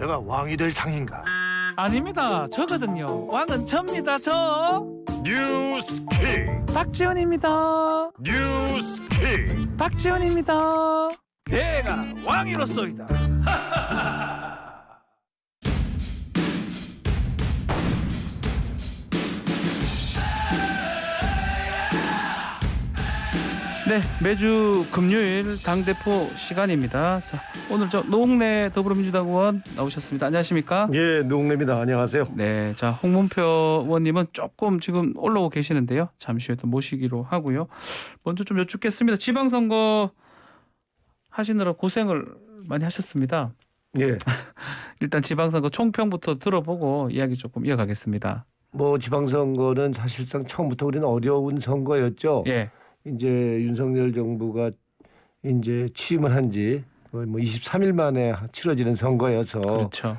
내가 왕이 될 상인가? 아닙니다. 저거든요. 왕은 접니다. 저 뉴스킥 박지원입니다. 뉴스킥 박지원입니다. 내가 왕이로소이다. 네, 매주 금요일 당대표 시간입니다. 자, 오늘 저 노웅래 더불어민주당 의원 나오셨습니다. 안녕하십니까? 예, 노웅래입니다. 안녕하세요. 네, 자 홍문표 의원님은 조금 지금 올라오고 계시는데요. 잠시 후에 또 모시기로 하고요. 먼저 좀 여쭙겠습니다. 지방선거 하시느라 고생을 많이 하셨습니다. 예, 일단 지방선거 총평부터 들어보고 이야기 조금 이어가겠습니다. 뭐 지방선거는 사실상 처음부터 우리는 어려운 선거였죠. 예, 이제 윤석열 정부가 이제 취임을 한지 뭐 23일 만에 치러지는 선거여서 그렇죠.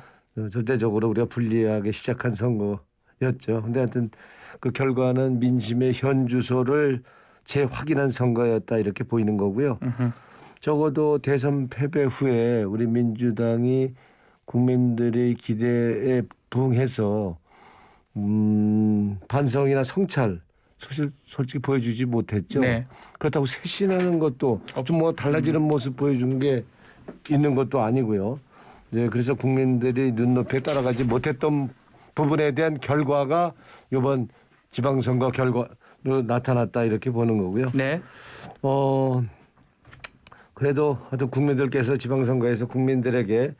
절대적으로 우리가 불리하게 시작한 선거였죠. 근데 하여튼 그 결과는 민심의 현 주소를 재확인한 선거였다 이렇게 보이는 거고요. 적어도 대선 패배 후에 우리 민주당이 국민들의 기대에 부응해서 반성이나 성찰 솔직히 보여주지 못했죠. 네. 그렇다고 쇄신하는 것도 좀 뭐 달라지는 모습 보여준 게 있는 것도 아니고요. 네, 그래서 국민들이 눈높이에 따라가지 못했던 부분에 대한 결과가 이번 지방선거 결과로 나타났다 이렇게 보는 거고요. 네, 그래도 하여튼 국민들께서 지방선거에서 국민들에게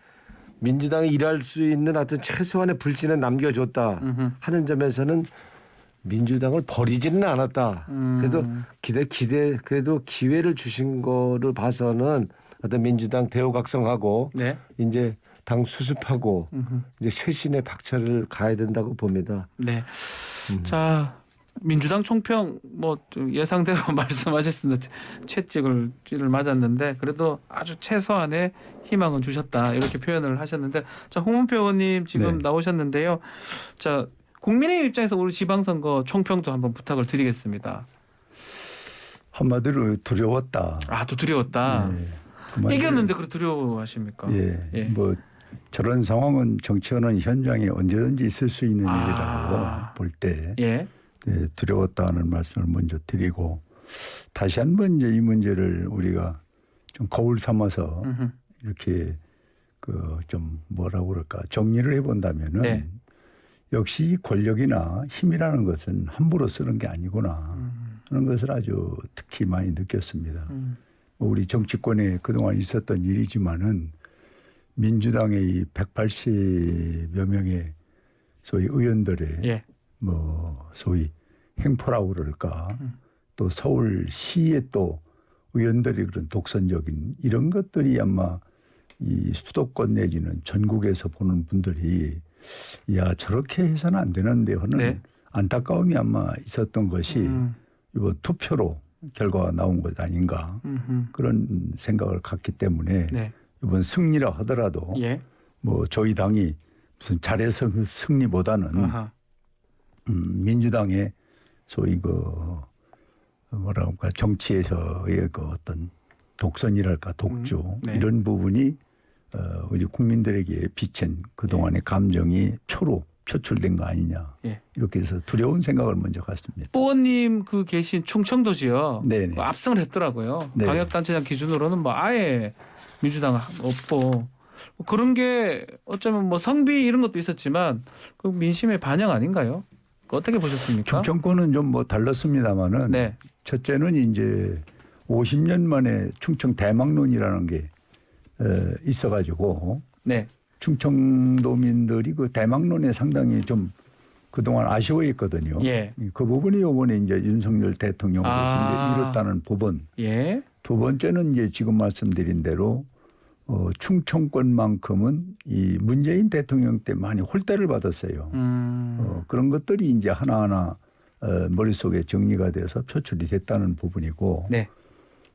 민주당이 일할 수 있는 하여튼 최소한의 불씨는 남겨줬다 하는 점에서는 민주당을 버리지는 않았다. 그래도 그래도 기회를 주신 거를 봐서는 어떤 민주당 대우각성하고 네, 이제 당 수습하고 이제 쇄신의 박차를 가야 된다고 봅니다. 네. 자, 민주당 총평 뭐 좀 예상대로 말씀하셨습니다. 채찍을 찌를 맞았는데 그래도 아주 최소한의 희망은 주셨다 이렇게 표현을 하셨는데, 자 홍문표 의원님 지금 네. 나오셨는데요. 자 국민의힘 입장에서 우리 지방선거 총평도 한번 부탁을 드리겠습니다. 한마디로 두려웠다. 아, 또 두려웠다. 예, 한마디로, 이겼는데 그래 두려워하십니까? 예, 뭐 저런 상황은 정치하는 현장에 언제든지 있을 수 있는 일이라고 볼 때 예. 예, 두려웠다는 말씀을 먼저 드리고, 다시 한번 이제 이 문제를 우리가 좀 거울 삼아서 이렇게 그 좀 뭐라고 그럴까 정리를 해본다면은 네. 역시 권력이나 힘이라는 것은 함부로 쓰는 게 아니구나 하는 것을 아주 특히 많이 느꼈습니다. 우리 정치권에 그동안 있었던 일이지만은 민주당의 이 180여 명의 소위 의원들의 예. 뭐 소위 행포라고 그럴까, 또 서울시의 또 의원들이 그런 독선적인 이런 것들이 아마 이 수도권 내지는 전국에서 보는 분들이 야 저렇게 해서는 안 되는데 하는 네. 안타까움이 아마 있었던 것이 이번 투표로 결과가 나온 것 아닌가 그런 생각을 갖기 때문에 네. 이번 승리라 하더라도 예. 뭐 저희 당이 무슨 잘해서 승리보다는 아하. 민주당의 소위 그 뭐라 할까 정치에서의 그 어떤 독선이랄까 독주 네. 이런 부분이 우리 국민들에게 비친 그동안의 감정이 표로 표출된 거 아니냐 예. 이렇게 해서 두려운 생각을 먼저 갖습니다. 의원님 그 계신 충청도지요. 네네. 압승을 했더라고요. 네. 광역단체장 기준으로는 뭐 아예 민주당 없고 뭐 그런 게 어쩌면 뭐 성비 이런 것도 있었지만 그 민심의 반영 아닌가요? 어떻게 보셨습니까? 충청권은 좀 뭐 달랐습니다만은 네. 첫째는 이제 50년 만에 충청 대망론이라는 게 있어가지고 네. 충청도민들이 그 대망론에 상당히 좀 그동안 아쉬워했거든요. 예. 그 부분이 이번에 이제 윤석열 대통령으로서 이제 이뤘다는 부분. 예. 두 번째는 이제 지금 말씀드린 대로 충청권만큼은 이 문재인 대통령 때 많이 홀대를 받았어요. 그런 것들이 이제 하나하나 머릿속에 정리가 돼서 표출이 됐다는 부분이고. 네.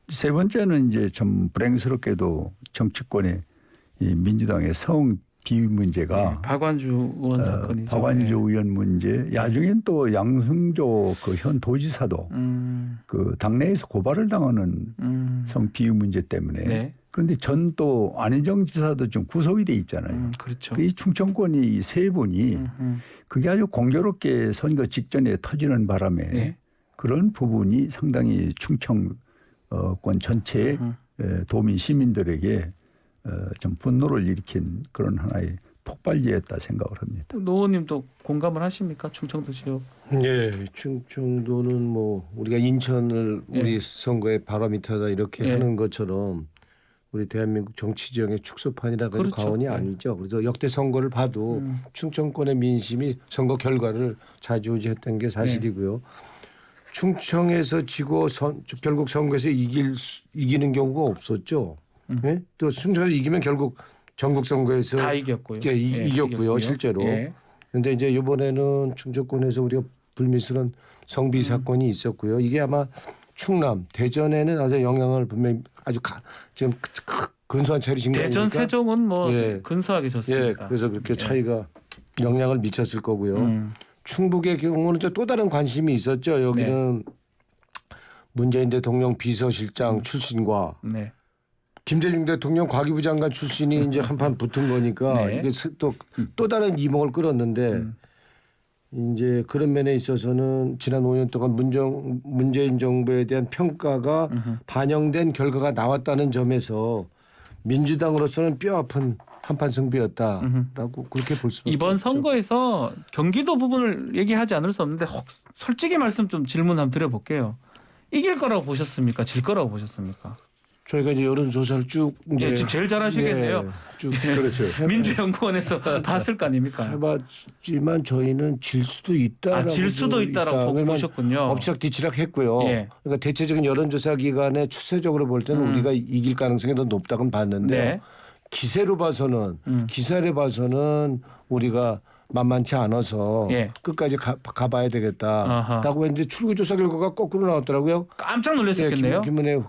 세 번째는 이제 좀 불행스럽게도 정치권의 이 민주당의 성 비위 문제가 네. 박완주 의원 사건이죠. 박완주 네. 의원 문제, 야중엔 또 양승조 그 현 도지사도 그 당내에서 고발을 당하는 성 비위 문제 때문에 네. 그런데 전 또 안희정 지사도 좀 구속이 돼 있잖아요. 그렇죠. 이 충청권이 이 세 분이 그게 아주 공교롭게 선거 직전에 터지는 바람에 네. 그런 부분이 상당히 충청권 전체 도민 시민들에게 좀 분노를 일으킨 그런 하나의 폭발지였다 생각을 합니다. 노 의원님도 공감을 하십니까? 충청도 지역. 예, 충청도는 뭐 우리가 인천을 예. 우리 선거의 바로 밑에다 이렇게 예. 하는 것처럼 우리 대한민국 정치 지형의 축소판이라고 해도 그렇죠. 과언이 예. 아니죠. 그래서 역대 선거를 봐도 충청권의 민심이 선거 결과를 좌지우지했던 게 사실이고요. 충청에서 지고 결국 선거에서 이기는 경우가 없었죠. 예? 또 충청에서 이기면 결국 전국 선거에서 다 이겼고요. 예, 이겼고요, 실제로. 예. 그런데 이제 이번에는 충청권에서 우리가 불미스러운 성비 사건이 있었고요. 이게 아마 충남, 대전에는 아주 영향을 분명히 아주 지금 근소한 차이를 진 거니까. 대전, 세종은 뭐 예. 근소하게 예, 졌습니다. 그래서 그렇게 차이가 영향을 미쳤을 거고요. 음. 충북의 경우는 또 다른 관심이 있었죠. 여기는 문재인 대통령 비서실장 출신과 네. 김대중 대통령 과기부 장관 출신이 이제 한판 붙은 거니까 네. 이게 또 다른 이목을 끌었는데 이제 그런 면에 있어서는 지난 5년 동안 문재인 정부에 대한 평가가 반영된 결과가 나왔다는 점에서 민주당으로서는 뼈아픈 한판 승부였다라고 그렇게 볼 수밖에 이번 없죠. 선거에서 경기도 부분을 얘기하지 않을 수 없는데 솔직히 말씀 좀 질문 한번 드려볼게요. 이길 거라고 보셨습니까? 질 거라고 보셨습니까? 저희가 이제 여론조사를 쭉 이제 예, 지금 제일 잘하시겠네요. 예, 쭉 그렇죠. 민주연구원에서 봤을 거 아닙니까? 해봤지만 저희는 질 수도 있다라고 질 수도 있다라고 보셨군요. 엎치락뒤치락 했고요. 예. 그러니까 대체적인 여론조사 기관의 추세적으로 볼 때는 우리가 이길 가능성이 더 높다고는 봤는데 네. 기세로 봐서는 기사를 봐서는 우리가 만만치 않아서 예. 끝까지 가봐야 되겠다라고 아하. 했는데 출구조사 결과가 거꾸로 나왔더라고요. 깜짝 예, 놀랐었겠네요. 김은혜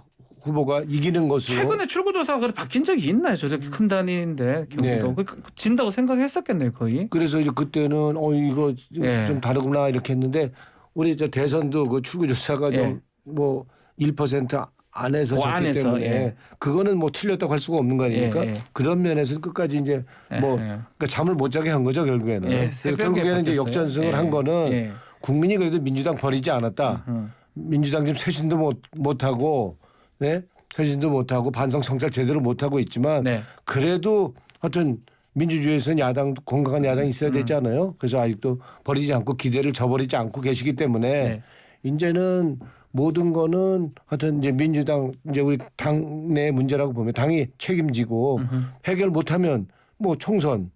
후보가 이기는 것으로. 최근에 출구조사가 그래 바뀐 적이 있나요? 저렇게 큰 단위인데 경기도 네. 진다고 생각했었겠네요, 거의. 그래서 이제 그때는 이거 예. 좀 다르구나 이렇게 했는데 우리 저 대선도 그 출구조사가 예. 좀 뭐 1% 안에서 그 졌기 안에서, 때문에 예. 그거는 뭐 틀렸다고 할 수가 없는 거 아닙니까? 예, 예. 그런 면에서 끝까지 이제 뭐 예. 그러니까 잠을 못 자게 한 거죠 결국에는. 예, 그래서 새벽에 결국에는 이제 바뀌었어요. 역전승을 예. 한 거는 예. 국민이 그래도 민주당 버리지 않았다. 민주당 지금 쇄신도 못하고 네? 쇄신도 못하고 반성 성찰 제대로 못하고 있지만 네. 그래도 하여튼 민주주의에서는 야당 건강한 야당이 있어야 되잖아요. 그래서 아직도 버리지 않고 기대를 저버리지 않고 계시기 때문에 네. 이제는 모든 거는 하여튼 이제 민주당 이제 우리 당내 문제라고 보면 당이 책임지고 해결 못하면 뭐 총선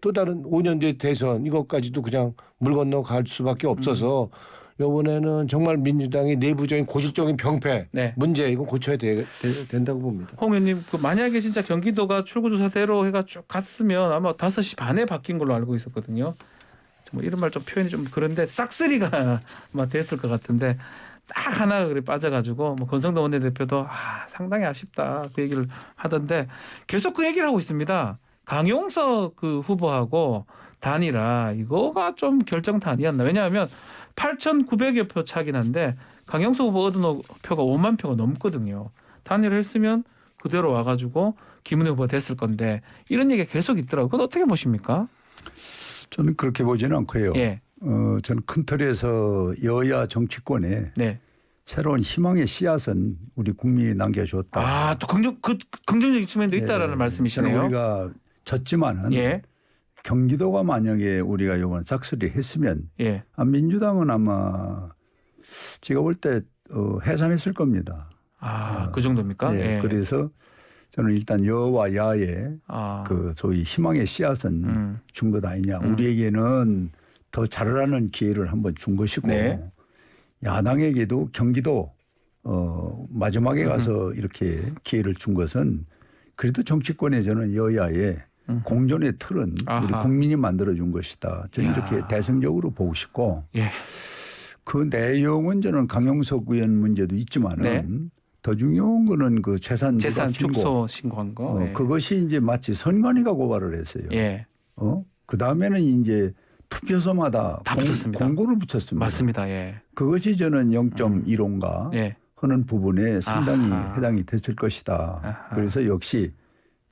또 다른 5년 뒤 대선 이것까지도 그냥 물 건너 갈 수밖에 없어서 이번에는 정말 민주당이 내부적인 고질적인 병폐 네. 문제 이거 고쳐야 된다고 봅니다. 홍 의원님, 그 만약에 진짜 경기도가 출구조사대로 해가 쭉 갔으면 아마 5시 반에 바뀐 걸로 알고 있었거든요. 뭐 이런 말 좀 표현이 좀 그런데 싹쓸이가 아마 됐을 것 같은데 딱 하나 그래 빠져가지고 뭐 권성동 원내대표도 상당히 아쉽다 그 얘기를 하던데 계속 그 얘기를 하고 있습니다. 강용석 그 후보하고 단일화 이거가 좀 결정탄이었나. 왜냐하면 8,900여 표 차긴 한데 강용석 후보 얻은 표가 5만 표가 넘거든요. 단일화 했으면 그대로 와가지고 김은혜 후보가 됐을 건데 이런 얘기가 계속 있더라고요. 그건 어떻게 보십니까? 저는 그렇게 보지는 않고요. 예. 저는 큰 틀에서 여야 정치권에 네. 새로운 희망의 씨앗은 우리 국민이 남겨줬다. 또 긍정적인 측면도 있다라는 말씀이시네요. 저는 우리가 졌지만은 예. 경기도가 만약에 우리가 이번 싹쓸이 했으면 예. 민주당은 아마 제가 볼 때 해산했을 겁니다. 그 정도입니까? 예. 예. 그래서 저는 일단 여와 야의 그 소위 희망의 씨앗은 준 것 아니냐. 우리에게는 더 잘하라는 기회를 한번 준 것이고 네. 야당에게도 경기도 마지막에 가서 이렇게 기회를 준 것은 그래도 정치권에 저는 여야의 공존의 틀은 우리 국민이 만들어준 것이다. 저는 이렇게 대승적으로 보고 싶고 예. 그 내용은 저는 강용석 의원 문제도 있지만은 네. 더 중요한 거는 그 재산 축소 신고한 거. 예. 그것이 이제 마치 선관위가 고발을 했어요. 예. 그 다음에는 이제 투표소마다 다 붙었습니다. 공고를 붙였습니다. 맞습니다. 예. 그것이 저는 0.15인가 예. 하는 부분에 상당히 아하. 해당이 됐을 것이다. 아하. 그래서 역시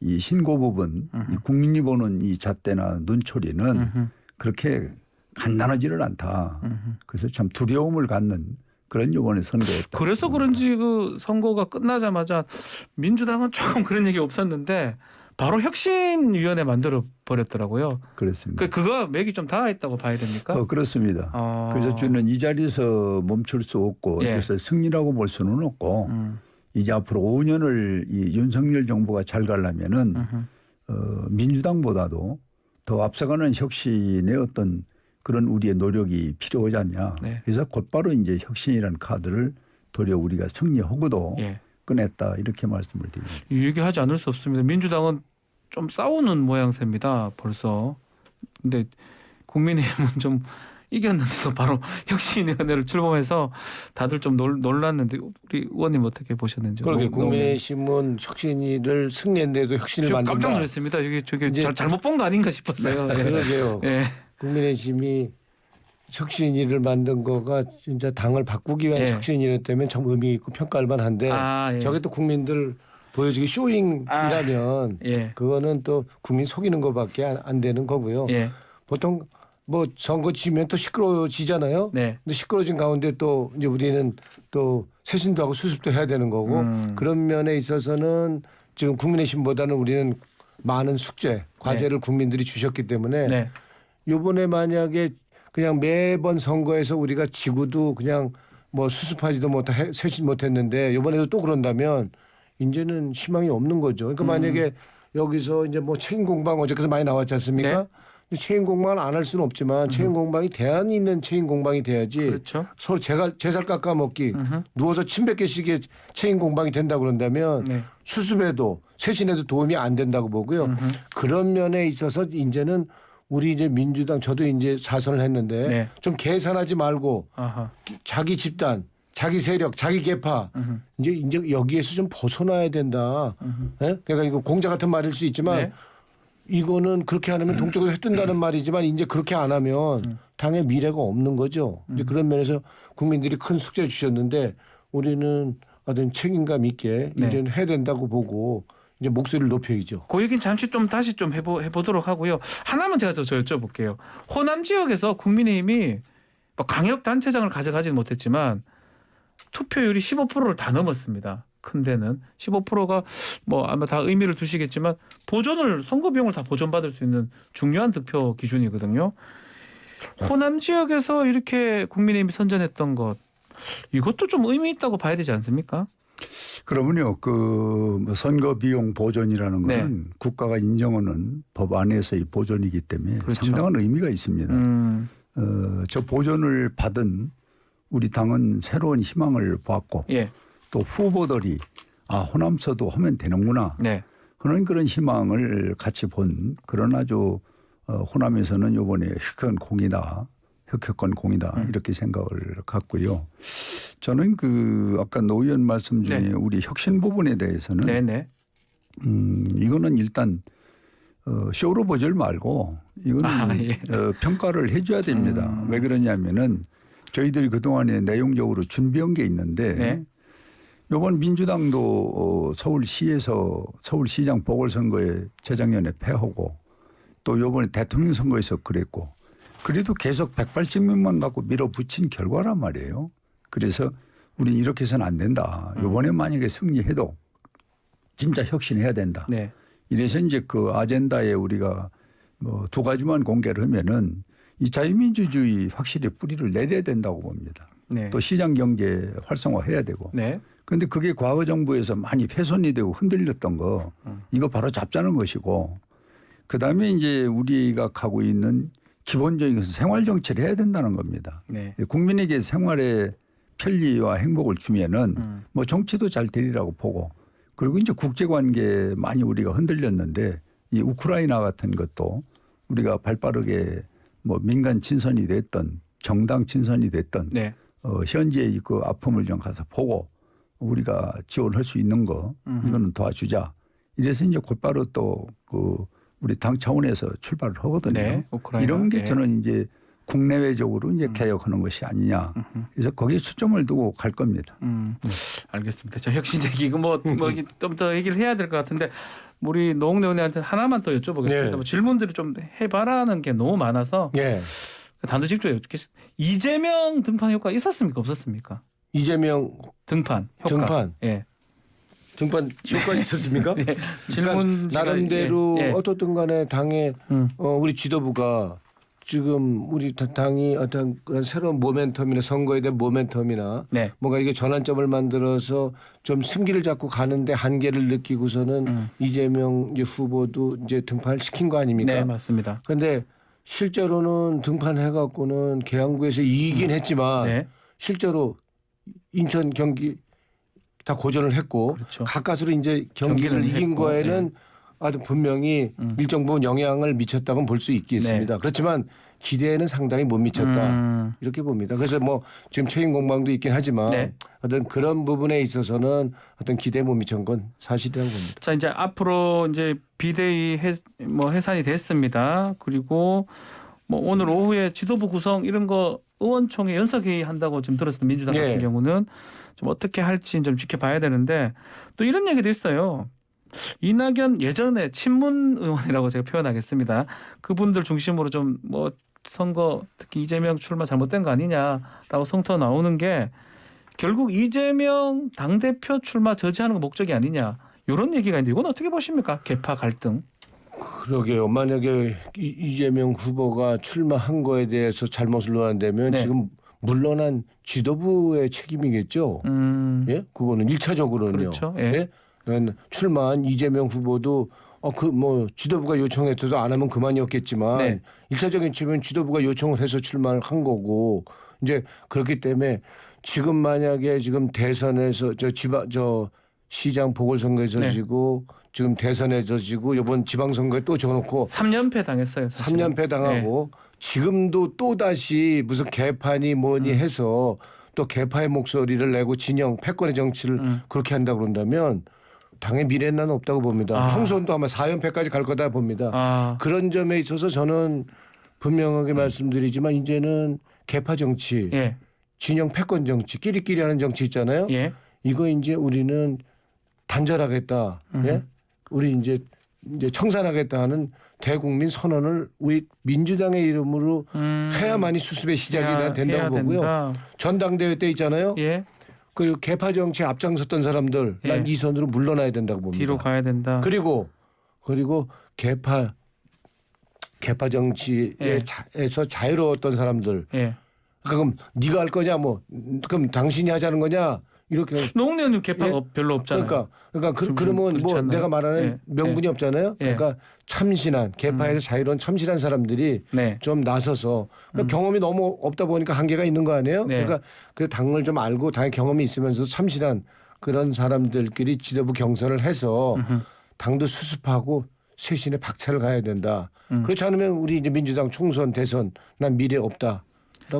이 신고 부분, 이 국민이 보는 이 잣대나 눈초리는 음흠. 그렇게 간단하지를 않다. 그래서 참 두려움을 갖는 그런 이번에 선거였다. 그래서 그런지 그 선거가 끝나자마자 민주당은 조금 그런 얘기 없었는데 바로 혁신위원회 만들어 버렸더라고요. 그렇습니다. 그거 맥이 좀 닿아있다고 봐야 됩니까? 그렇습니다. 어. 그래서 저는 이 자리에서 멈출 수 없고 예. 그래서 승리라고 볼 수는 없고 이제 앞으로 5년을 이 윤석열 정부가 잘 가려면은 민주당보다도 더 앞서가는 혁신의 어떤 그런 우리의 노력이 필요하지 않냐. 네. 그래서 곧바로 이제 혁신이라는 카드를 도리어 우리가 승리하고도 예. 꺼냈다 이렇게 말씀을 드립니다. 얘기하지 않을 수 없습니다. 민주당은 좀 싸우는 모양새입니다. 벌써. 근데 국민의힘은 좀 이겼는데도 바로 혁신위원회를 출범해서 다들 좀 놀랐는데 우리 의원님 어떻게 보셨는지. 그러게 국민의힘은 혁신위를 승리했는데도 혁신을 저 만든다. 깜짝 놀랐습니다. 이게 저게 이제 잘못 본 거 아닌가 싶었어요. 예. 그러게요. 예. 국민의힘이 혁신위를 만든 거가 진짜 당을 바꾸기 위한 예. 혁신위를 때문에 참 의미 있고 평가할 만한데 아, 예. 저게 또 국민들 보여주기 쇼잉이라면 예. 그거는 또 국민 속이는 것밖에 안 되는 거고요. 예. 보통 뭐 선거 지면 또 시끄러워지잖아요. 네. 근데 시끄러워진 가운데 또 이제 우리는 또 쇄신도 하고 수습도 해야 되는 거고 그런 면에 있어서는 지금 국민의힘보다는 우리는 많은 숙제, 과제를 국민들이 주셨기 때문에 네. 이번에 만약에 그냥 매번 선거에서 우리가 지구도 그냥 뭐 수습하지도 못해 쇄신 못했는데 이번에도 또 그런다면 이제는 희망이 없는 거죠. 그러니까 만약에 여기서 이제 뭐 책임 공방 어저께도 많이 나왔지 않습니까? 네. 근데 책임 공방을 안 할 수는 없지만 책임 공방이 대안이 있는 책임 공방이 돼야지. 그렇죠. 서로 제살 깎아먹기 누워서 침 뱉기식의 책임 공방이 된다 그런다면 네. 수습에도 쇄신에도 도움이 안 된다고 보고요. 그런 면에 있어서 이제는 우리 이제 민주당 저도 이제 사선을 했는데 네. 좀 계산하지 말고 아하. 자기 집단, 자기 세력, 자기 계파 이제 여기에서 좀 벗어나야 된다. 예? 그러니까 이거 공자 같은 말일 수 있지만 네. 이거는 그렇게 안 하면 동쪽에서 해 뜬다는 말이지만 이제 그렇게 안 하면 당의 미래가 없는 거죠. 이제 그런 면에서 국민들이 큰 숙제 주셨는데 우리는 어떤 책임감 있게 네. 이제 해야 된다고 보고 이제 목소리를 높여야죠. 그 얘기는 잠시 좀 다시 좀 해보도록 하고요. 하나만 제가 더 여쭤볼게요. 호남 지역에서 국민의힘이 뭐 강력 단체장을 가져가지는 못했지만 투표율이 15%를 다 넘었습니다. 큰 데는 15%가 뭐 아마 다 의미를 두시겠지만 선거 비용을 다 보존받을 수 있는 중요한 득표 기준이거든요. 호남 지역에서 이렇게 국민의힘이 선전했던 것 이것도 좀 의미 있다고 봐야 되지 않습니까? 그러면요, 뭐 선거 비용 보존이라는 네. 것은 국가가 인정하는 법 안에서의 보존이기 때문에 그렇죠. 상당한 의미가 있습니다. 저 보존을 받은 우리 당은 새로운 희망을 보았고 예. 또 후보들이 호남서도 하면 되는구나 네. 하는 그런 희망을 같이 본 그런 아주 호남에서는 이번에 혁혁한 공이다 이렇게 생각을 갖고요. 저는 아까 노 의원 말씀 중에 네. 우리 혁신 부분에 대해서는 네네. 이거는 일단 쇼로 보질 말고 이거는 예. 평가를 해줘야 됩니다. 왜 그러냐면은 저희들이 그동안에 내용적으로 준비한 게 있는데 네. 이번 민주당도 서울시에서 서울시장 보궐선거에 재작년에 패하고 또 이번에 대통령 선거에서 그랬고 그래도 계속 180명만 갖고 밀어붙인 결과란 말이에요. 그래서 우리는 이렇게 해서는 안 된다. 이번에 만약에 승리해도 진짜 혁신해야 된다. 네. 이래서 이제 그 아젠다에 우리가 뭐 두 가지만 공개를 하면은 이 자유민주주의 확실히 뿌리를 내려야 된다고 봅니다. 네. 또 시장 경제 활성화해야 되고. 네. 그런데 그게 과거 정부에서 많이 훼손이 되고 흔들렸던 거 이거 바로 잡자는 것이고 그다음에 이제 우리가 가고 있는 기본적인 것은 생활 정치를 해야 된다는 겁니다. 네. 국민에게 생활의 편리와 행복을 주면은 뭐 정치도 잘 되리라고 보고 그리고 이제 국제관계 많이 우리가 흔들렸는데 이 우크라이나 같은 것도 우리가 발빠르게 뭐 민간 친선이 됐던 정당 친선이 됐던 네. 현재의 그 아픔을 좀 가서 보고 우리가 지원할 수 있는 거 이거는 도와주자. 이래서 이제 곧바로 또 우리 당 차원에서 출발을 하거든요. 네. 우크라이나. 이런 게 네. 저는 이제 국내외적으로 이제 개혁하는 것이 아니냐. 그래서 거기에 초점을 두고 갈 겁니다. 알겠습니다. 저 혁신적 이거 좀 더 얘기를 해야 될 것 같은데 우리 노웅래 의원한테 하나만 더 여쭤보겠습니다. 네. 뭐 질문들을 좀 해봐라는 게 너무 많아서 예. 단도직입적으로 여쭙겠습니다. 이재명 등판 효과 있었습니까? 없었습니까? 이재명 등판 효과. 등판. 예. 등판 효과 있었습니까? 예. 질문 그러니까 나름대로 예. 어떻든 간에 당의 우리 지도부가 지금 우리 당이 어떤 그런 새로운 모멘텀이나 선거에 대한 모멘텀이나 네. 뭔가 이게 전환점을 만들어서 좀 승기를 잡고 가는데 한계를 느끼고서는 이재명 이제 후보도 이제 등판을 시킨 거 아닙니까? 네, 맞습니다. 그런데 실제로는 등판해갖고는 계양구에서 이기긴 했지만 네. 실제로 인천 경기 다 고전을 했고 그렇죠. 가까스로 이제 경기를 경기를 이긴 했고, 거에는 아주 분명히 일정 부분 영향을 미쳤다고 볼 수 있겠습니다. 네. 그렇지만 기대에는 상당히 못 미쳤다 이렇게 봅니다. 그래서 뭐 지금 책임 공방도 있긴 하지만 네. 어떤 그런 부분에 있어서는 어떤 기대에 못 미친 건 사실이라고 봅니다. 자 이제 앞으로 이제 비대위 해산이 됐습니다. 그리고 뭐 오늘 오후에 지도부 구성 이런 거 의원총회 연석회의 한다고 지금 들었습니다. 민주당 같은 예. 경우는 좀 어떻게 할지 좀 지켜봐야 되는데 또 이런 얘기도 있어요. 이낙연 예전에 친문 의원이라고 제가 표현하겠습니다. 그분들 중심으로 좀 뭐 선거 특히 이재명 출마 잘못된 거 아니냐라고 성토 나오는 게 결국 이재명 당대표 출마 저지하는 거 목적이 아니냐 이런 얘기가 있는데 이건 어떻게 보십니까? 계파 갈등. 그러게요. 만약에 이재명 후보가 출마한 거에 대해서 잘못을 논한다면 네. 지금 물러난 지도부의 책임이겠죠. 예, 그거는 1차적으로는요. 그렇죠. 예. 그러니까 출마한 이재명 후보도 그 뭐 지도부가 요청했어도 안 하면 그만이었겠지만 네. 1차적인 측면 지도부가 요청을 해서 출마를 한 거고 이제 그렇기 때문에 지금 만약에 지금 대선에서 저 시장 보궐선거에서 네. 지고 지금 대선에서 지고 이번 지방선거에 또 적어놓고 3연패 당했어요. 사실은. 3연패 당하고 지금도 또 다시 무슨 개판이 뭐니 해서 또 개파의 목소리를 내고 진영 패권의 정치를 그렇게 한다 그런다면 당의 미래는 난 없다고 봅니다. 아. 총선도 아마 4연패까지 갈 거다 봅니다. 아, 그런 점에 있어서 저는 분명하게 말씀드리지만 이제는 개파 정치, 예, 진영 패권 정치, 끼리끼리 하는 정치 있잖아요. 예, 이거 이제 우리는 단절하겠다. 예? 우리 이제 청산하겠다 하는 대국민 선언을 우리 민주당의 이름으로 해야만이 수습의 시작이 해야 된다고 보고요. 된다. 전당대회 때 있잖아요. 예, 그 개파 정치에 앞장섰던 사람들 난 예. 이 선으로 물러나야 된다고 봅니다. 뒤로 가야 된다. 그리고 개파 정치에서 예. 자유로웠던 사람들. 예. 그럼 네가 할 거냐 뭐 그럼 당신이 하자는 거냐 이렇게 노웅래 의원님 개파가 예? 별로 없잖아요. 그러니까 좀 그러면 그렇지 뭐 않나요? 내가 말하는 예. 명분이 예. 없잖아요. 예. 그러니까 참신한 개파에서 자유로운 참신한 사람들이 네. 좀 나서서 그러니까 경험이 너무 없다 보니까 한계가 있는 거 아니에요? 네. 그러니까 그 당을 좀 알고 당의 경험이 있으면서 참신한 그런 사람들끼리 지도부 경선을 해서 당도 수습하고 쇄신의 박차를 가야 된다. 그렇지 않으면 우리 이제 민주당 총선 대선 난 미래 없다.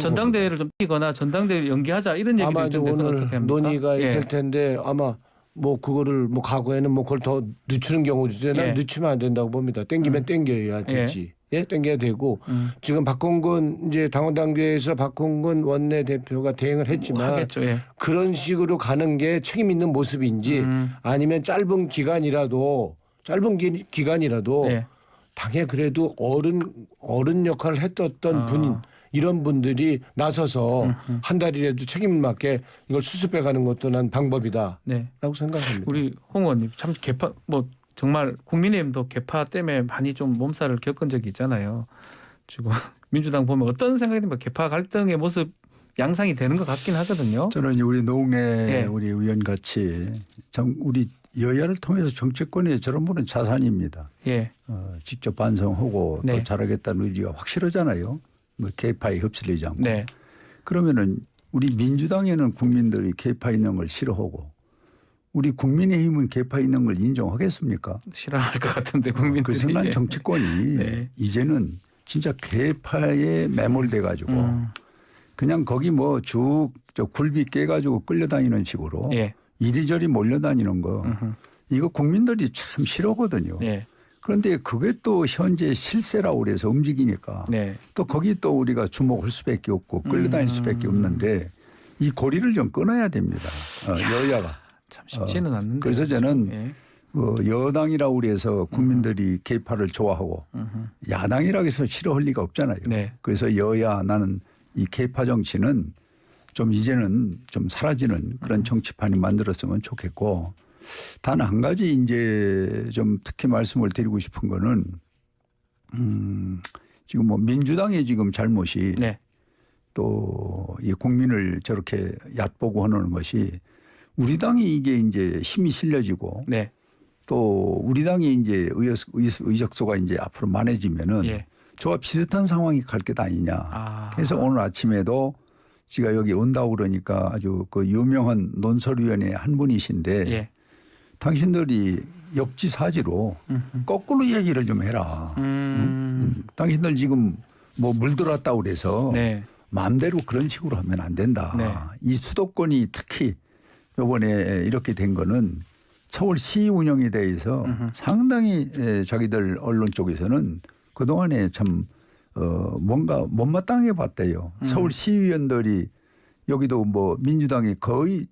전당대회를 좀 뛰거나 전당대회 연기하자 이런 얘기도 아마 이제 있던데 그건 오늘 어떻게 합니까? 논의가 예. 될 텐데 아마 뭐 그거를 뭐 과거에는 뭐 그걸 더 늦추는 경우도 있는데 예. 늦추면 안 된다고 봅니다. 땡기면 땡겨야 되지. 예, 땡겨야 되고 지금 박홍근 이제 당원당규에서 박홍근 원내대표가 대행을 했지만 하겠죠. 예. 그런 식으로 가는 게 책임 있는 모습인지 아니면 짧은 기간이라도 예. 당에 그래도 어른 역할을 했었던 분 이런 분들이 나서서 한 달이라도 책임을 맡게 이걸 수습해 가는 것도 난 방법이다라고 네. 생각합니다. 우리 홍 의원님 참 개파 뭐 정말 국민의힘도 개파 때문에 많이 좀 몸살을 겪은 적이 있잖아요. 지금 민주당 보면 어떤 생각이 듭니까? 개파 갈등의 모습 양상이 되는 것 같긴 하거든요. 저는 우리 노웅래 예. 우리 의원 같이 우리 여야를 통해서 정치권에 저런 분은 자산입니다. 예. 직접 반성하고 네. 또 잘하겠다는 의지가 확실하잖아요. 뭐 개파에 흡수되지 않고. 네. 그러면은 우리 민주당에는 국민들이 개파 있는 걸 싫어하고 우리 국민의힘은 개파 있는 걸 인정하겠습니까? 싫어할 것 같은데 국민들이. 그래서 난 예. 정치권이 네. 이제는 진짜 개파에 매몰돼 가지고 그냥 거기 뭐 쭉 저 굴비 깨가지고 끌려다니는 식으로 예. 이리저리 몰려다니는 거 이거 국민들이 참 싫어하거든요. 예. 그런데 그게 또 현재 실세라고 그래서 움직이니까 네. 또 거기 또 우리가 주목할 수밖에 없고 끌려다닐 수밖에 없는데 이 고리를 좀 끊어야 됩니다. 여야가. 참 쉽지는 않는데. 그래서 저는 예. 여당이라고 그래서 국민들이 개파를 좋아하고 야당이라고 해서 싫어할 리가 없잖아요. 네. 그래서 여야 나는 이 개파 정치는 좀 이제는 좀 사라지는 그런 정치판이 만들었으면 좋겠고 단 한 가지 이제 좀 특히 말씀을 드리고 싶은 거는 지금 뭐 민주당의 지금 잘못이 네. 또 이 국민을 저렇게 얕보고 하는 것이 우리 당이 이게 이제 힘이 실려지고 네. 또 우리 당이 이제 의석수가 이제 앞으로 많아지면은 예. 저와 비슷한 상황이 갈 게 아니냐. 아. 그래서 오늘 아침에도 제가 여기 온다고 그러니까 아주 그 유명한 논설위원회 한 분이신데 예. 당신들이 역지사지로 거꾸로 얘기를 좀 해라. 당신들 지금 뭐 물들었다고 그래서 네. 마음대로 그런 식으로 하면 안 된다. 네. 이 수도권이 특히 이번에 이렇게 된 거는 서울시 운영에 대해서 상당히 자기들 언론 쪽에서는 그동안에 참 뭔가 못마땅해 봤대요. 서울시의원들이 여기도 뭐 민주당이 거의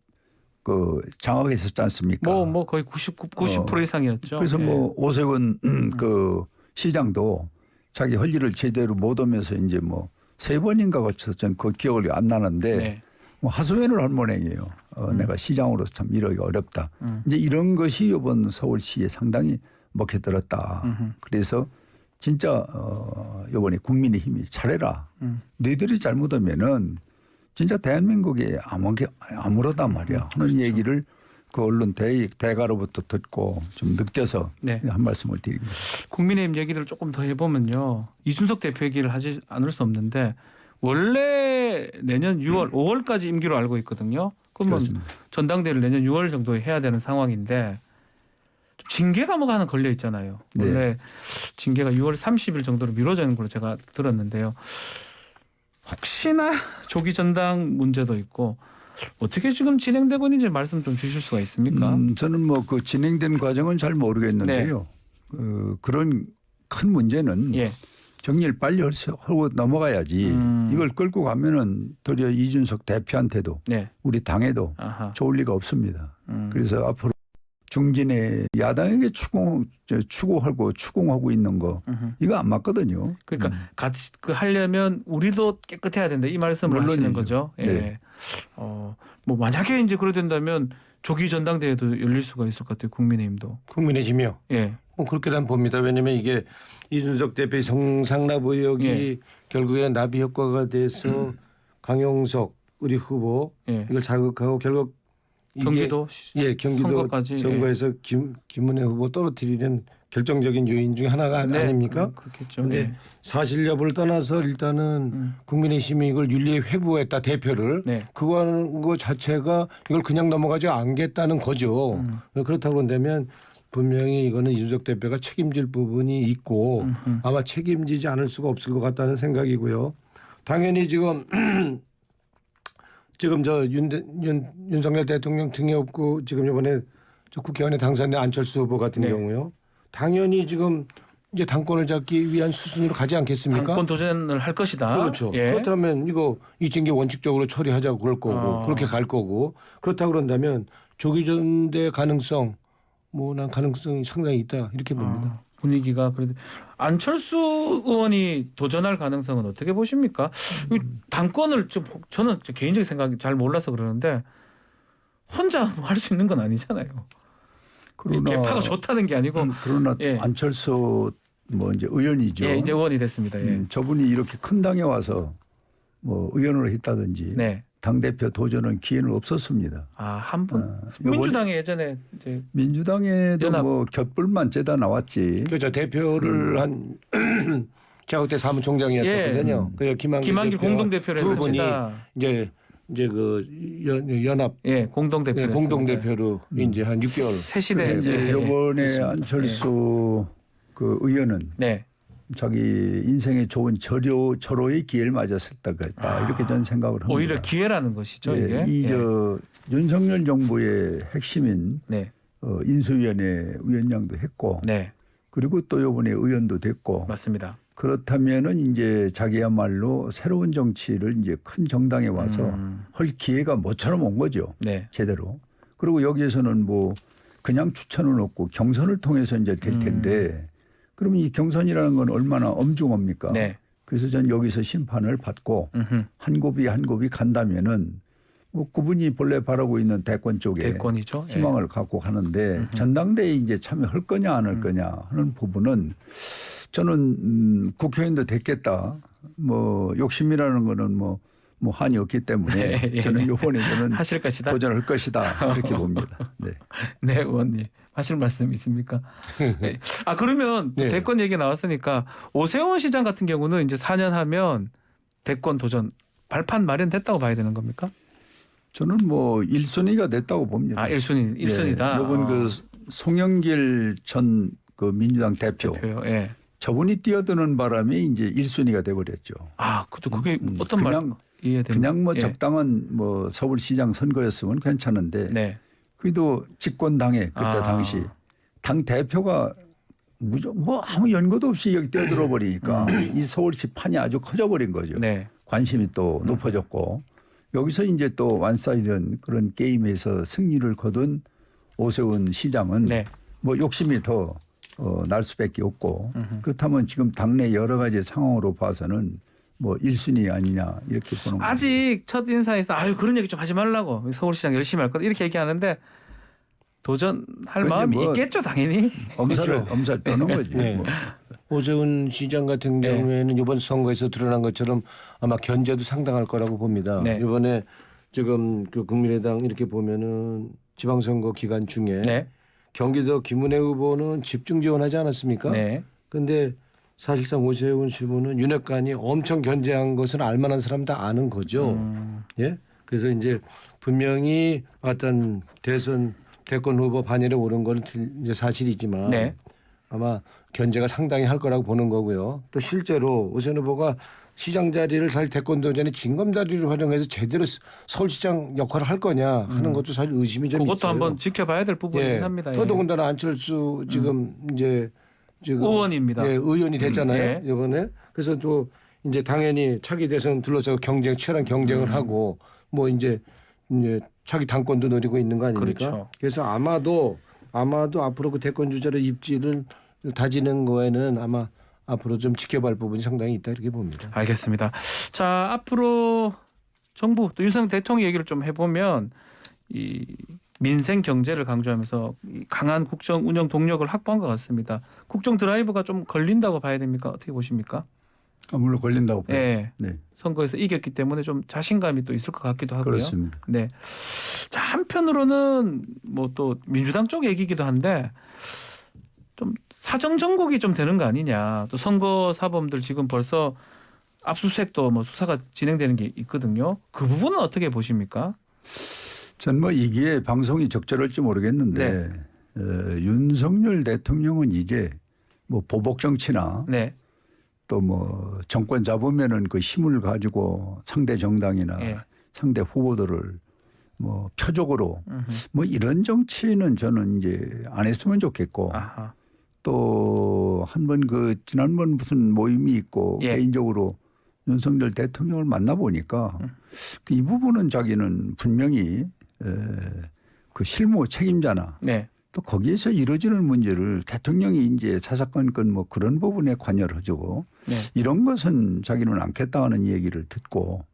그 장악했었지 않습니까? 뭐 거의 90% 이상이었죠. 그래서 예. 뭐 오세훈 그 시장도 자기 할 일을 제대로 못 하면서 이제 뭐 3번인가 거쳐서 전 그 기억이 안 나는데 네. 뭐 하소연을 한 모양이에요. 내가 시장으로서 참 이러기가 어렵다. 이제 이런 것이 이번 서울시에 상당히 먹혀들었다. 그래서 진짜 이번에 국민의힘이 잘해라. 너희들이 잘못하면은 진짜 대한민국에 아무렇단 말이야. 하는 얘기를 그 언론 대가로부터 듣고 좀 느껴서 네. 한 말씀을 드립니다. 국민의힘 얘기를 조금 더 해보면요. 이준석 대표 얘기를 하지 않을 수 없는데 원래 내년 6월, 5월까지 임기로 알고 있거든요. 그러면 그렇습니다. 전당대회를 내년 6월 정도에 해야 되는 상황인데 징계 감옥 하나 걸려 있잖아요. 원래 네. 징계가 6월 30일 정도로 미뤄지는 걸로 제가 들었는데요. 혹시나 조기 전당 문제도 있고 어떻게 지금 진행되고 있는지 말씀 좀 주실 수가 있습니까? 저는 뭐 그 진행된 과정은 잘 모르겠는데요. 그런 큰 문제는 예. 정리를 빨리 하고 넘어가야지 이걸 끌고 가면은 도리어 이준석 대표한테도 네. 우리 당에도 아하. 좋을 리가 없습니다. 그래서 앞으로 중진의 야당에게 추궁하고 있는 거 이거 안 맞거든요. 그러니까 같이 그 하려면 우리도 깨끗해야 된다 이 말씀을 하시는 물론이죠. 거죠. 예. 네. 뭐 만약에 이제 그래 된다면 조기 전당대회도 열릴 수가 있을 것 같아요. 국민의힘도. 국민의힘이요. 예. 그렇게 난 봅니다. 왜냐하면 이게 이준석 대표의 성상납 의혹이 예. 결국에는 나비 효과가 돼서 강용석 우리 후보 예. 이걸 자극하고 결국 이게 경기도 경기도 선거까지, 선거에서 김문혜 후보 떨어뜨리는 결정적인 요인 중에 하나가 네. 아닙니까? 그렇겠죠. 그런데 예. 사실 여부를 떠나서 일단은 국민의힘이 이걸 윤리에 회부했다 대표를 네. 그거 자체가 이걸 그냥 넘어가지 않겠다는 거죠. 그렇다고 한다면 분명히 이거는 이준석 대표가 책임질 부분이 있고 아마 책임지지 않을 수가 없을 것 같다는 생각이고요. 당연히 지금 저 윤석열 대통령 등에 업고 지금 이번에 저 국회의원에 당선된 안철수 후보 같은 네. 경우요. 당연히 지금 이제 당권을 잡기 위한 수순으로 가지 않겠습니까? 당권 도전을 할 것이다. 그렇죠. 예. 그렇다면 이 징계 원칙적으로 처리하자고 그럴 거고 그렇게 갈 거고 그렇다고 그런다면 조기 전대 가능성 뭐 난 가능성이 상당히 있다 이렇게 봅니다. 분위기가 그래도 안철수 의원이 도전할 가능성은 어떻게 보십니까? 이 당권을 좀 저는 개인적인 생각이 잘 몰라서 그러는데 혼자 할 수 있는 건 아니잖아요. 개파가 좋다는 게 아니고 그러나 예. 안철수 뭐 이제 의원이죠. 예, 이제 의원이 됐습니다. 예. 저분이 이렇게 큰 당에 와서 뭐 의원으로 했다든지 네. 당 대표 도전은 기회는 없었습니다. 한 분. 민주당에 예전에 이제 민주당에도 연합. 뭐 곁불만 째다 나왔지. 그렇죠. 대표를 한 제가 그때 사무총장이었었거든요. 그래서 김한길 공동대표를 두 분이 했습니다. 이제 그 연합 예, 공동대표 공동대표로 이제 한 6개월 새 시대 이제 이번에 안철수 그 의원은 네. 자기 인생에 좋은 절호의 기회를 맞았을 때가 이렇게 저는 생각을 합니다. 오히려 기회라는 것이죠. 이게. 이저 윤석열 정부의 핵심인 네. 인수위원회 위원장도 했고 네. 그리고 또 이번에 의원도 됐고 맞습니다. 그렇다면은 이제 자기야말로 새로운 정치를 이제 큰 정당에 와서 할 기회가 모처럼 온 거죠. 네. 제대로. 그리고 여기에서는 뭐 그냥 추천은 없고 경선을 통해서 이제 될 텐데 그러면 이 경선이라는 건 얼마나 엄중합니까? 네. 그래서 전 여기서 심판을 받고 한 곱이 한 곱이 간다면은 뭐 그분이 본래 바라고 있는 대권 쪽에 대권이죠. 예. 희망을 갖고 가는데 전당대회에 이제 참여할 거냐 안 할 거냐 하는 부분은 저는 국회의원도 됐겠다. 뭐 욕심이라는 거는 뭐 한이 없기 때문에 네, 예. 저는 이번에 저는 하실 것이다. 도전할 것이다 이렇게 봅니다. 네. 네, 의원님 하실 말씀 있습니까? 네. 아 그러면 네. 대권 얘기 나왔으니까 오세훈 시장 같은 경우는 이제 4년 하면 대권 도전 발판 마련됐다고 봐야 되는 겁니까? 저는 뭐 1순위가 됐다고 봅니다. 아 1순위다. 이번 그 송영길 전 그 민주당 대표 대표요. 예. 저분이 뛰어드는 바람에 이제 1순위가 돼버렸죠. 아 그게 어떤 말 그냥 이해됩니까? 그냥 뭐 예. 적당한 뭐 서울시장 선거였으면 괜찮은데 네. 그래도 집권당에 그때 당시 당 대표가 뭐 아무 연고도 없이 여기 뛰어들어 버리니까 이 서울시 판이 아주 커져 버린 거죠. 네. 관심이 또 높아졌고 여기서 이제 또 완사이던 그런 게임에서 승리를 거둔 오세훈 시장은 네. 뭐 욕심이 더 날 수밖에 없고 그렇다면 지금 당내 여러 가지 상황으로 봐서는 뭐 1순위 아니냐 이렇게 보는 거죠. 아직 첫 인사에서 아유 그런 얘기 좀 하지 말라고 서울시장 열심히 할 거다 이렇게 얘기하는데 도전할 마음이 뭐 있겠죠 당연히. 엄살 떠는 거지. 네. 뭐. 오세훈 시장 같은 네. 경우에는 이번 선거에서 드러난 것처럼 아마 견제도 상당할 거라고 봅니다. 네. 이번에 지금 그 국민의당 이렇게 보면은 지방선거 기간 중에 네. 경기도 김은혜 후보는 집중 지원하지 않았습니까? 네. 그런데 사실상 오세훈 후보는 윤핵관이 엄청 견제한 것은 알만한 사람 다 아는 거죠. 예. 그래서 이제 분명히 어떤 대권 후보 반열에 오른 건 이제 사실이지만 네. 아마 견제가 상당히 할 거라고 보는 거고요. 또 실제로 오세훈 후보가 시장 자리를 잘 대권 도전에 징검다리를 활용해서 제대로 서울시장 역할을 할 거냐 하는 것도 사실 의심이 좀 그것도 있어요. 한번 지켜봐야 될 부분이긴 예. 합니다. 예. 더더군다나 안철수 지금 지금 의원입니다. 예, 의원이 됐잖아요. 예. 이번에 그래서 또 이제 당연히 차기 대선 둘러싸고 치열한 경쟁을 하고 뭐 이제 차기 당권도 노리고 있는 거 아닙니까? 그렇죠. 그래서 아마도 앞으로 그 대권 주자로 입지를 다지는 거에는 아마 앞으로 좀 지켜볼 부분이 상당히 있다 이렇게 봅니다. 알겠습니다. 자 앞으로 정부 또 윤석열 대통령 얘기를 좀 해보면 이 민생 경제를 강조하면서 이 강한 국정 운영 동력을 확보한 것 같습니다. 국정 드라이브가 좀 걸린다고 봐야 됩니까? 어떻게 보십니까? 물론 걸린다고 봐요. 네. 네. 선거에서 이겼기 때문에 좀 자신감이 또 있을 것 같기도 하고요. 그렇습니다. 네. 자 한편으로는 뭐 또 민주당 쪽 얘기기도 한데 좀 사정 정국이 좀 되는 거 아니냐. 또 선거 사범들 지금 벌써 압수수색도 뭐 수사가 진행되는 게 있거든요. 그 부분은 어떻게 보십니까? 전 뭐 이게 방송이 적절할지 모르겠는데 윤석열 대통령은 이제 뭐 보복 정치나 네. 또 뭐 정권 잡으면은 그 힘을 가지고 상대 정당이나 예. 상대 후보들을 뭐 표적으로 뭐 이런 정치는 저는 이제 안 했으면 좋겠고 아하. 또 한 번 그 지난번 무슨 모임이 있고 예. 개인적으로 윤석열 대통령을 만나보니까 이 부분은 자기는 분명히 그 실무 책임자나 네. 또 거기에서 이루어지는 문제를 대통령이 이제 사사건건 뭐 그런 부분에 관여를 하죠. 네. 이런 것은 자기는 않겠다는 얘기를 듣고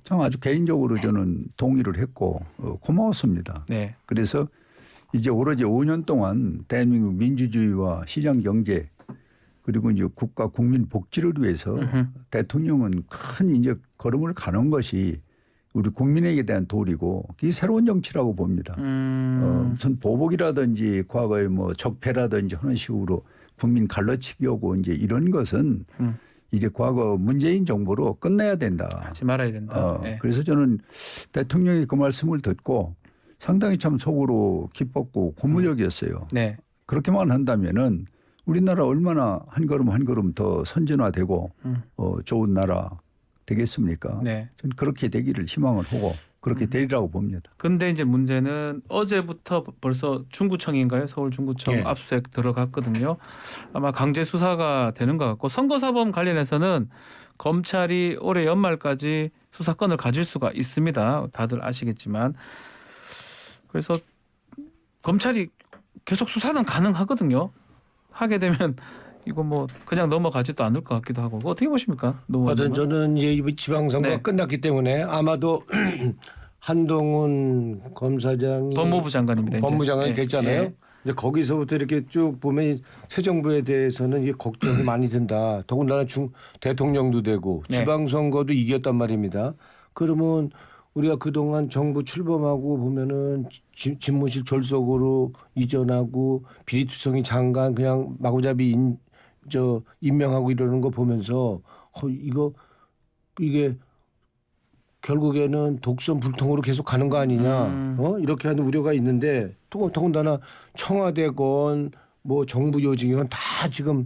참 아주 개인적으로 저는 동의를 했고 고마웠습니다. 네. 그래서 이제 오로지 5년 동안 대한민국 민주주의와 시장 경제 그리고 이제 국가 국민 복지를 위해서 대통령은 큰 이제 걸음을 가는 것이 우리 국민에게 대한 도리고 이게 새로운 정치라고 봅니다. 무슨 보복이라든지 과거에 뭐 적폐라든지 하는 식으로 국민 갈라치기 오고 이제 이런 것은 이제 과거 문재인 정부로 끝내야 된다. 하지 말아야 된다. 네. 그래서 저는 대통령이 그 말씀을 듣고 상당히 참 속으로 기뻤고 고무적이었어요. 네. 그렇게만 한다면은 우리나라 얼마나 한 걸음 한 걸음 더 선진화되고 좋은 나라 되겠습니까? 네. 저는 그렇게 되기를 희망을 하고 그렇게 되리라고 봅니다. 근데 이제 문제는 어제부터 벌써 중구청인가요? 서울 중구청 예. 압수수색 들어갔거든요. 아마 강제 수사가 되는 것 같고 선거사범 관련해서는 검찰이 올해 연말까지 수사권을 가질 수가 있습니다. 다들 아시겠지만. 그래서 검찰이 계속 수사는 가능하거든요. 하게 되면 이거 뭐 그냥 넘어가지도 않을 것 같기도 하고. 어떻게 보십니까? 노 하여튼 의원님은? 저는 이제 이 지방선거가 네. 끝났기 때문에 아마도 한동훈 검사장이 법무부 장관입니다. 이제. 법무장관이 예, 됐잖아요. 예. 이제 거기서부터 이렇게 쭉 보면 새 정부에 대해서는 이게 걱정이 많이 든다. 더군다나 대통령도 되고 네. 지방선거도 이겼단 말입니다. 그러면 우리가 그동안 정부 출범하고 보면은 집무실 졸속으로 이전하고 비리투성이 장관 그냥 마구잡이 임명하고 이러는 거 보면서 이게 결국에는 독선 불통으로 계속 가는 거 아니냐. 이렇게 하는 우려가 있는데 더군다나 청와대건 뭐 정부 요직이건 다 지금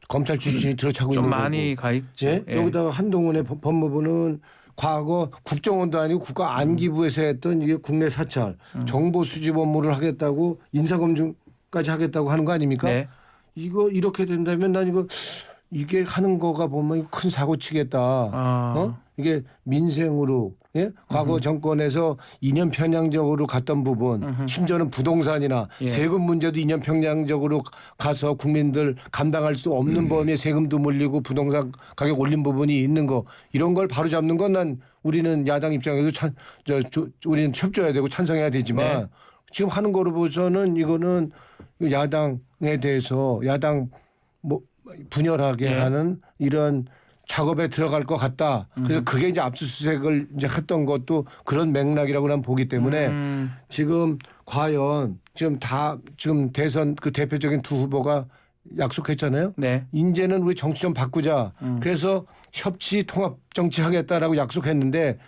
검찰 출신이 들어차고 좀 있는 많이 거고. 가 있죠. 예? 예. 여기다가 한동훈의 법무부는 과거 국정원도 아니고 국가안기부에서 했던 이게 국내 사찰, 정보 수집 업무를 하겠다고 인사검증까지 하겠다고 하는 거 아닙니까? 네. 이거 이렇게 된다면 난 이게 하는 거가 보면 큰 사고 치겠다. 아. 이게 민생으로 예? 과거 정권에서 이념 편향적으로 갔던 부분, 심지어는 부동산이나 예. 세금 문제도 이념 편향적으로 가서 국민들 감당할 수 없는 범위의 세금도 물리고 부동산 가격 올린 부분이 있는 거 이런 걸 바로 잡는 건 난 우리는 야당 입장에서 우리는 협조해야 되고 찬성해야 되지만 네. 지금 하는 거로 보서는 이거는 야당에 대해서 야당 뭐 분열하게 예. 하는 이런 작업에 들어갈 것 같다. 그래서 그게 이제 압수수색을 이제 했던 것도 그런 맥락이라고 난 보기 때문에 지금 과연 지금 대선 그 대표적인 두 후보가 약속했잖아요. 네. 이제는 우리 정치 좀 바꾸자. 그래서 협치 통합 정치 하겠다라고 약속했는데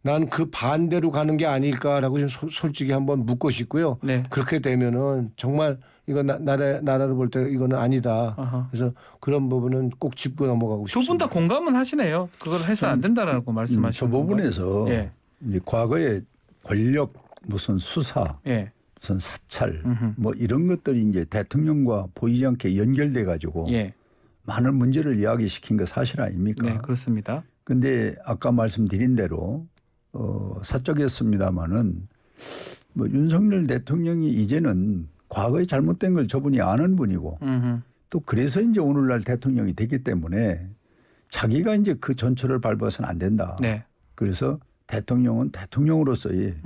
난 그 반대로 가는 게 아닐까라고 좀 솔직히 한번 묻고 싶고요. 네. 그렇게 되면은 정말 이거 나라를 볼 때 이거는 아니다. 아하. 그래서 그런 부분은 꼭 짚고 넘어가고 두 분 싶습니다. 다 공감은 하시네요. 그걸 해서 안 된다라고 말씀하시는 저 부분에서 예. 이제 과거에 권력 무슨 수사 예. 무슨 사찰 뭐 이런 것들이 이제 대통령과 보이지 않게 연결돼 가지고 예. 많은 문제를 이야기시킨 거 사실 아닙니까? 네, 그렇습니다. 근데 아까 말씀드린 대로 사적이었습니다마는 뭐 윤석열 대통령이 이제는 과거에 잘못된 걸 저분이 아는 분이고 또 그래서 이제 오늘날 대통령이 됐기 때문에 자기가 이제 그 전철을 밟아서는 안 된다. 네. 그래서 대통령은 대통령으로서의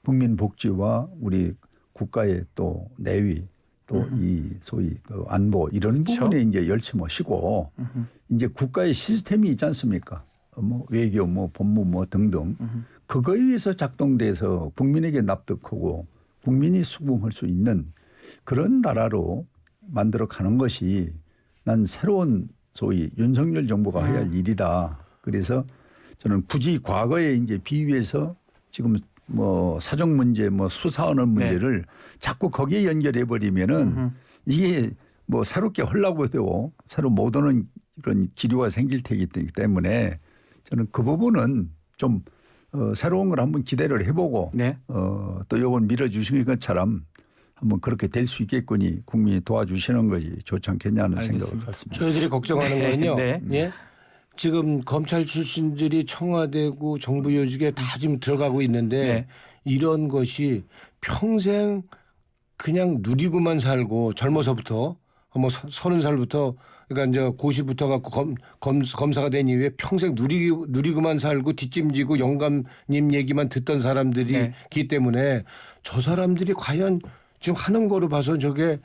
국민 복지와 우리 국가의 또 내위 또 이 소위 그 안보 이런 그렇죠. 부분에 이제 열심하시고 이제 국가의 시스템이 있지 않습니까? 뭐 외교 뭐 법무 뭐 등등 그거에 의해서 작동돼서 국민에게 납득하고 국민이 수긍할 수 있는 그런 나라로 만들어 가는 것이 난 새로운 소위 윤석열 정부가 해야 할 일이다. 그래서 저는 굳이 과거에 이제 비유해서 지금 뭐 사정 문제 뭐 수사하는 문제를 자꾸 거기에 연결해 버리면은 이게 뭐 새롭게 하려고 해도 새로 못 오는 그런 기류가 생길 테기 때문에 저는 그 부분은 좀 새로운 걸 한번 기대를 해보고 네. 또 요건 밀어주신 것처럼 한번 그렇게 될 수 있겠거니 국민이 도와주시는 것이 좋지 않겠냐는 알겠습니다. 생각을 갖습니다. 저희들이 걱정하는 거는요. 네. 예? 지금 검찰 출신들이 청와대고 정부 요직에 다 지금 들어가고 있는데 네. 이런 것이 평생 그냥 누리고만 살고 젊어서부터 뭐 30살부터 그러니까 이제 고시부터 갖고 검사가 된 이후에 평생 누리고만 살고 뒷짐지고 영감님 얘기만 듣던 사람들이기 네. 때문에 저 사람들이 과연 지금 하는 거로 봐서 저게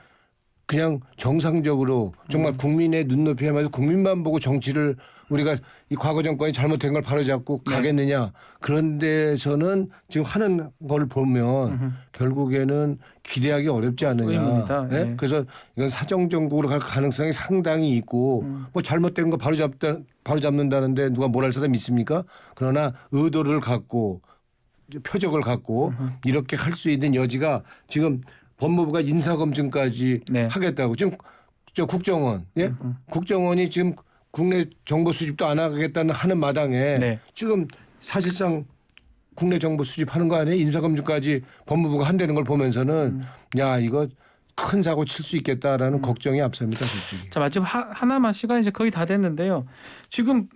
그냥 정상적으로 정말 국민의 눈높이에 맞춰 국민만 보고 정치를 우리가 이 과거 정권이 잘못된 걸 바로잡고 가겠느냐. 그런 데서는 지금 하는 걸 보면 결국에는 기대하기 어렵지 않느냐. 의문이다. 예? 네. 그래서 이건 사정정국으로 갈 가능성이 상당히 있고 뭐 잘못된 거 바로잡는다는데 누가 뭘 할 사람이 있습니까? 그러나 의도를 갖고 표적을 갖고 이렇게 할 수 있는 여지가 지금 법무부가 인사검증까지 네. 하겠다고 지금 저 국정원 예? 국정원이 지금 국내 정보 수집도 안 하겠다는 하는 마당에 네. 지금 사실상 국내 정보 수집하는 거 아니에요? 인사검증까지 법무부가 한다는 걸 보면서는 야 이거 큰 사고 칠 수 있겠다라는 걱정이 앞섭니다, 솔직히. 자, 마지막 하나만 시간이 이제 거의 다 됐는데요. 지금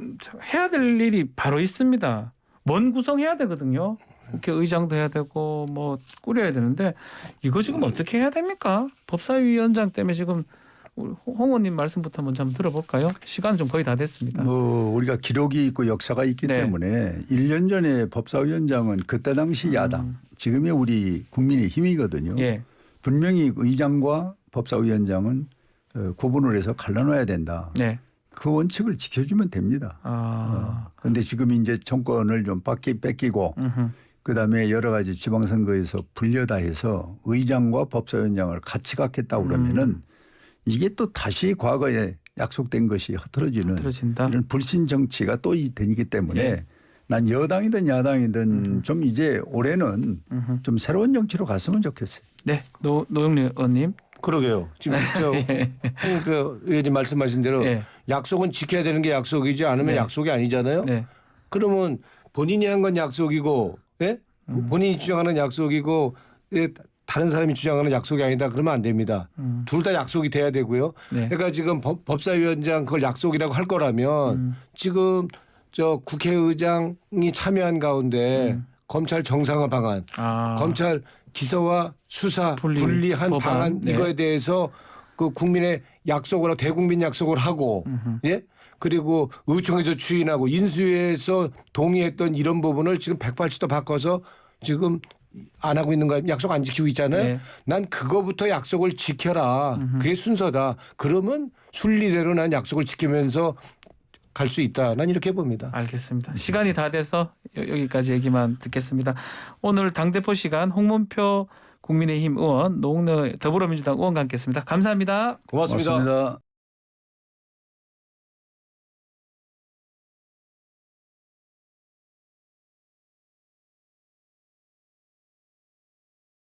해야 될 일이 바로 있습니다. 뭔 구성해야 되거든요. 국회의장도 해야 되고 뭐 꾸려야 되는데 이거 지금 어떻게 해야 됩니까? 법사위원장 때문에 지금 우리 홍 의원님 말씀부터 먼저 한번 들어볼까요? 시간 좀 거의 다 됐습니다. 뭐 우리가 기록이 있고 역사가 있기 네. 때문에 1년 전에 법사위원장은 그때 당시 야당, 지금의 우리 국민의 힘이거든요. 예. 분명히 의장과 법사위원장은 구분을 해서 갈라놔야 된다. 네. 그 원칙을 지켜주면 됩니다. 그런데 지금 이제 정권을 좀 뺏기고 그다음에 여러 가지 지방선거에서 불려다 해서 의장과 법사위원장을 같이 갖겠다고 그러면은 이게 또 다시 과거에 약속된 것이 흐트러진다. 이런 불신 정치가 또 되기 때문에 예. 난 여당이든 야당이든 좀 이제 올해는 좀 새로운 정치로 갔으면 좋겠어요. 네. 노영래 의원님. 그러게요. 지금 그 의원님 말씀하신 대로 예. 약속은 지켜야 되는 게 약속이지 않으면 네. 약속이 아니잖아요. 네. 그러면 본인이 한 건 약속이고, 예? 본인이 주장하는 약속이고, 예? 다른 사람이 주장하는 약속이 아니다. 그러면 안 됩니다. 둘 다 약속이 돼야 되고요. 네. 그러니까 지금 법사위원장 그걸 약속이라고 할 거라면 지금 저 국회의장이 참여한 가운데 검찰 정상화 방안, 검찰 기소와 수사 분리한 법안. 방안 네. 이거에 대해서 그 국민의 약속으로 대국민 약속을 하고 예? 그리고 의총에서 추인하고 인수위에서 동의했던 이런 부분을 지금 180도 바꿔서 지금 안 하고 있는 거 약속 안 지키고 있잖아요. 네. 난 그거부터 약속을 지켜라. 그게 순서다. 그러면 순리대로 난 약속을 지키면서 갈 수 있다. 난 이렇게 봅니다. 알겠습니다. 시간이 다 돼서 여기까지 얘기만 듣겠습니다. 오늘 당대표 시간 홍문표 국민의힘 의원, 노웅래 더불어민주당 의원과 함께했습니다. 감사합니다. 고맙습니다. 고맙습니다.